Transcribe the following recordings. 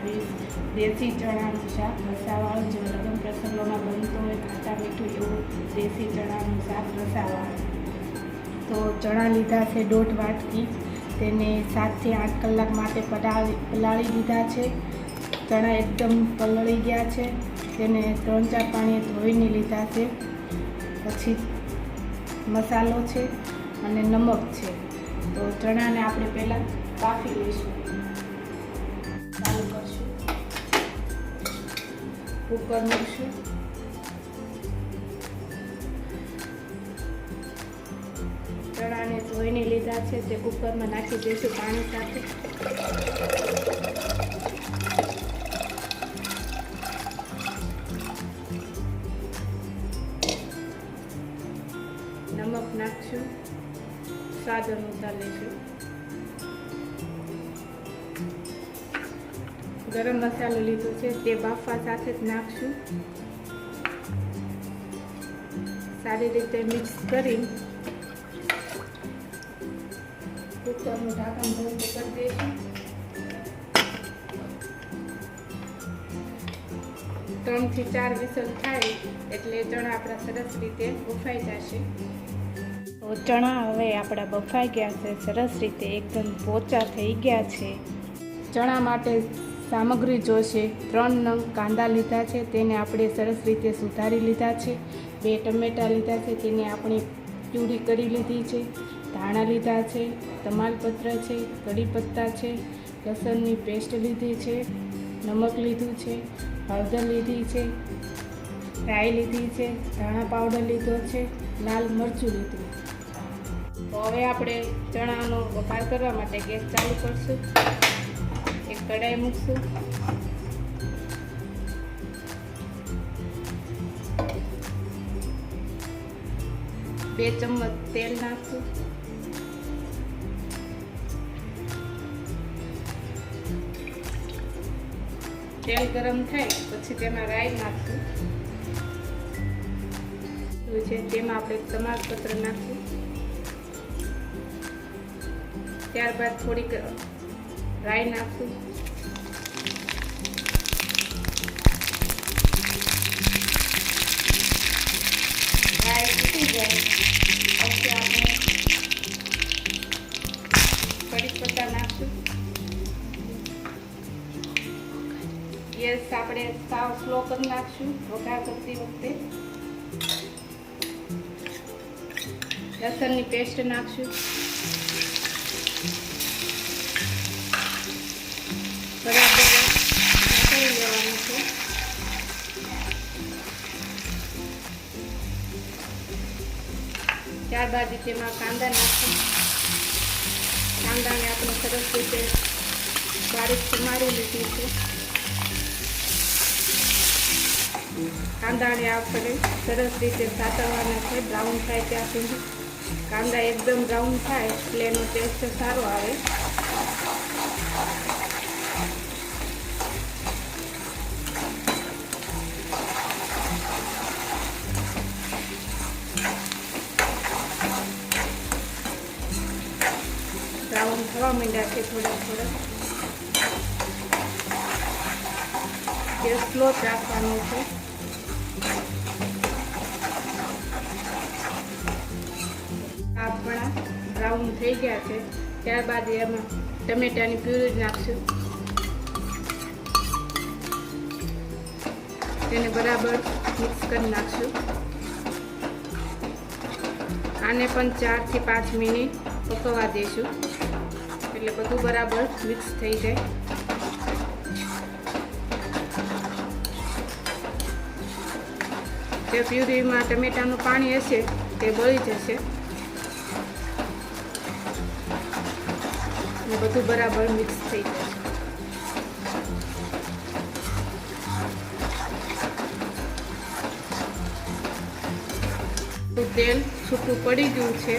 બનાવીશ દેશી ચણાનું શાક, રસાવાળું, જે લગ્ન પ્રસંગોમાં બનતું હોય ખાટા મીઠું એવું દેશી ચણાનું શાક રસાવાળું. તો ચણા લીધા છે 1.5 વાટકી, તેને 7 થી 8 કલાક માટે પલાળી દીધા છે. ચણા એકદમ પલળી ગયા છે, તેને 3-4 પાણીએ ધોઈને લીધા છે. પછી મસાલો છે અને નમક છે. તો ચણાને આપણે પહેલાં બાફી લઈશું. ચાલુ કરશું, કુકર મૂકશું. ચણાને ધોઈને લીધા છે તે કુકરમાં નાખી દઈશું પાણી સાથે. નમક નાખશું, સ્વાદ અનુસાર લઈશું. ગરમ મસાલો લીધો છે તે બાફવા સાથે જ નાખશું. સારી રીતે મિક્સ કરી કુકરનું ઢાંકણ બંધ કરી દઈશું. 3 થી 4 વિસલ થાય એટલે ચણા આપણા સરસ રીતે બફાઈ જશે. તો ચણા હવે આપણા બફાઈ ગયા છે, સરસ રીતે એકદમ પોચા થઈ ગયા છે. ચણા માટે સામગ્રી જોશે. 3 નંગ કાંદા લીધા છે, તેને આપણે સરસ રીતે સુધારી લીધા છે. 2 ટમેટાં લીધા છે, તેને આપણે પ્યુરી કરી લીધી છે. ધાણા લીધા છે, તમાલપત્ર છે, કઢી પત્તા છે, લસણની પેસ્ટ લીધી છે, નમક લીધું છે, હળદર લીધી છે, રાઈ લીધી છે, ધાણા પાવડર લીધો છે, લાલ મરચું લીધું. તો હવે આપણે ચણાનો વઘાર કરવા માટે ગેસ ચાલુ કરશું. એક કઢાઈ મૂકશું. બે ચમચ તેલ નાખશું. તેલ ગરમ થાય પછી તેમાં રાઈ નાખશું. તેમાં આપણે તમાલપત્ર નાખશું. ત્યારબાદ થોડીક રાઈ નાખશું. રાઈ તૂટી જાય પછી આપણે કઢી પત્તા નાખશું. ગેસ આપણે સાવ સ્લો કરી નાખશું વઘાર કરતી વખતે. લસણની પેસ્ટ નાખશું. બરાબર નાખી લેવાનું છે. ત્યારબાદ તેમાં કાંદા નાખશું. કાંદાને આપણે સરસ રીતે બારીક સમારી લીધી છે. કાંદાને આપણે સરસ રીતે સાતળવાના છે, બ્રાઉન થાય ત્યાં સુધી. કાંદા એકદમ બ્રાઉન થાય એટલે એનો ટેસ્ટ સારો આવે. બ્રાઉન થવા માંડ્યા છે થોડા. ગેસ સ્લો રાખવાનો છે. આપણા બ્રાઉન થઈ ગયા છે. ત્યારબાદ એમાં ટમેટાની પ્યુરી નાખશું. તેને બરાબર મિક્સ કરી નાખશું. આને પણ 4 થી 5 મિનિટ પકવવા દઈશું એટલે બધું બરાબર મિક્સ થઈ જાય. જે પ્યુરીમાં ટમેટાનું પાણી હશે તે બળી જશે અને બધું બરાબર મિક્સ થઈ જશે. તેલ છૂટું પડી ગયું છે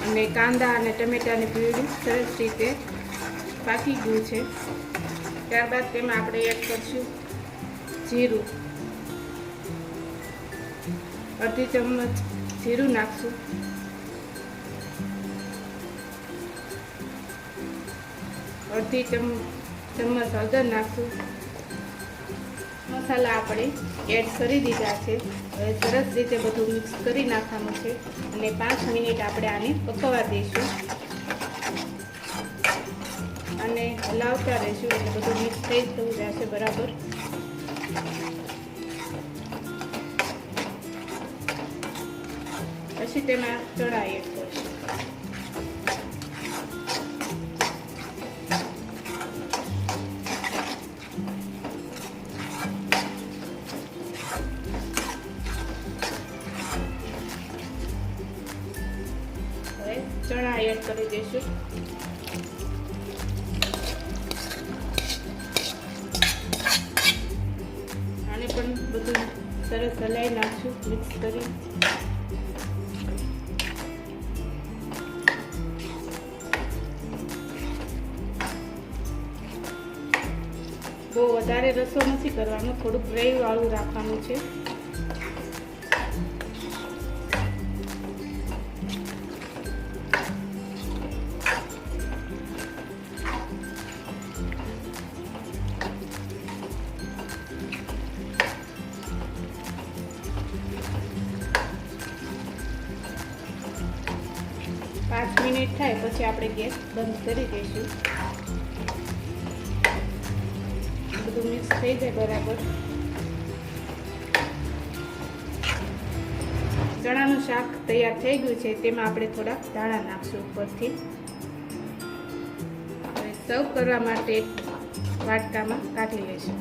અને કાંદા અને ટમેટાની પ્યુરી સરસ રીતે પાકી ગયું છે. ત્યારબાદ તેમાં આપણે એડ કરીશું જીરું. અડધી ચમચ જીરું નાખશું. અડધી ચમચ હળદર નાખશું. મસાલા આપણે એડ કરી દીધા છે. હવે સરસ રીતે બધું મિક્સ કરી નાખવાનું છે અને 5 મિનિટ આપણે આને પકવવા દઈશું અને હલાવતા રહીશું એટલે બધું મિક્સ થઈ જતું જશે બરાબર. પછી તેમાં ચણા એડ કરીશું. હવે ચણા એડ કરી દઈશું. આને પણ બધું સરસ હલાવી નાખશું મિક્સ કરી. બહુ વધારે રસો નથી કરવાનો, થોડુંક ગ્રેવી વાળું રાખવાનું છે. પાંચ મિનિટ થાય પછી આપણે ગેસ બંધ કરી દઈશું. બધું મિક્સ થઈ જાય બરાબર. ચણાનું શાક તૈયાર થઈ ગયું છે. તેમાં આપણે થોડા દાણા નાખશું ઉપરથી. હવે સર્વ કરવા માટે વાટકામાં કાઢી લઈશું.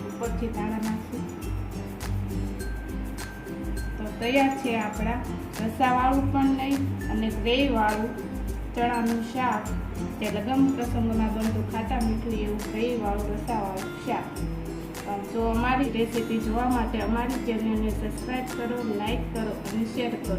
ઉપરથી દાણા નાખશું તો તૈયાર છે આપણા રસાવાળું પણ નહીં અને ગ્રેવીવાળું ચણાનું શાક. જે લગ્ન પ્રસંગોમાં બનતું ખાટા મીઠું એવું ગ્રેવીવાળું રસાવાળું શાક. તો અમારી રેસીપી જોવા માટે અમારી ચેનલને સબસ્ક્રાઈબ કરો, લાઈક કરો અને શેર કરો.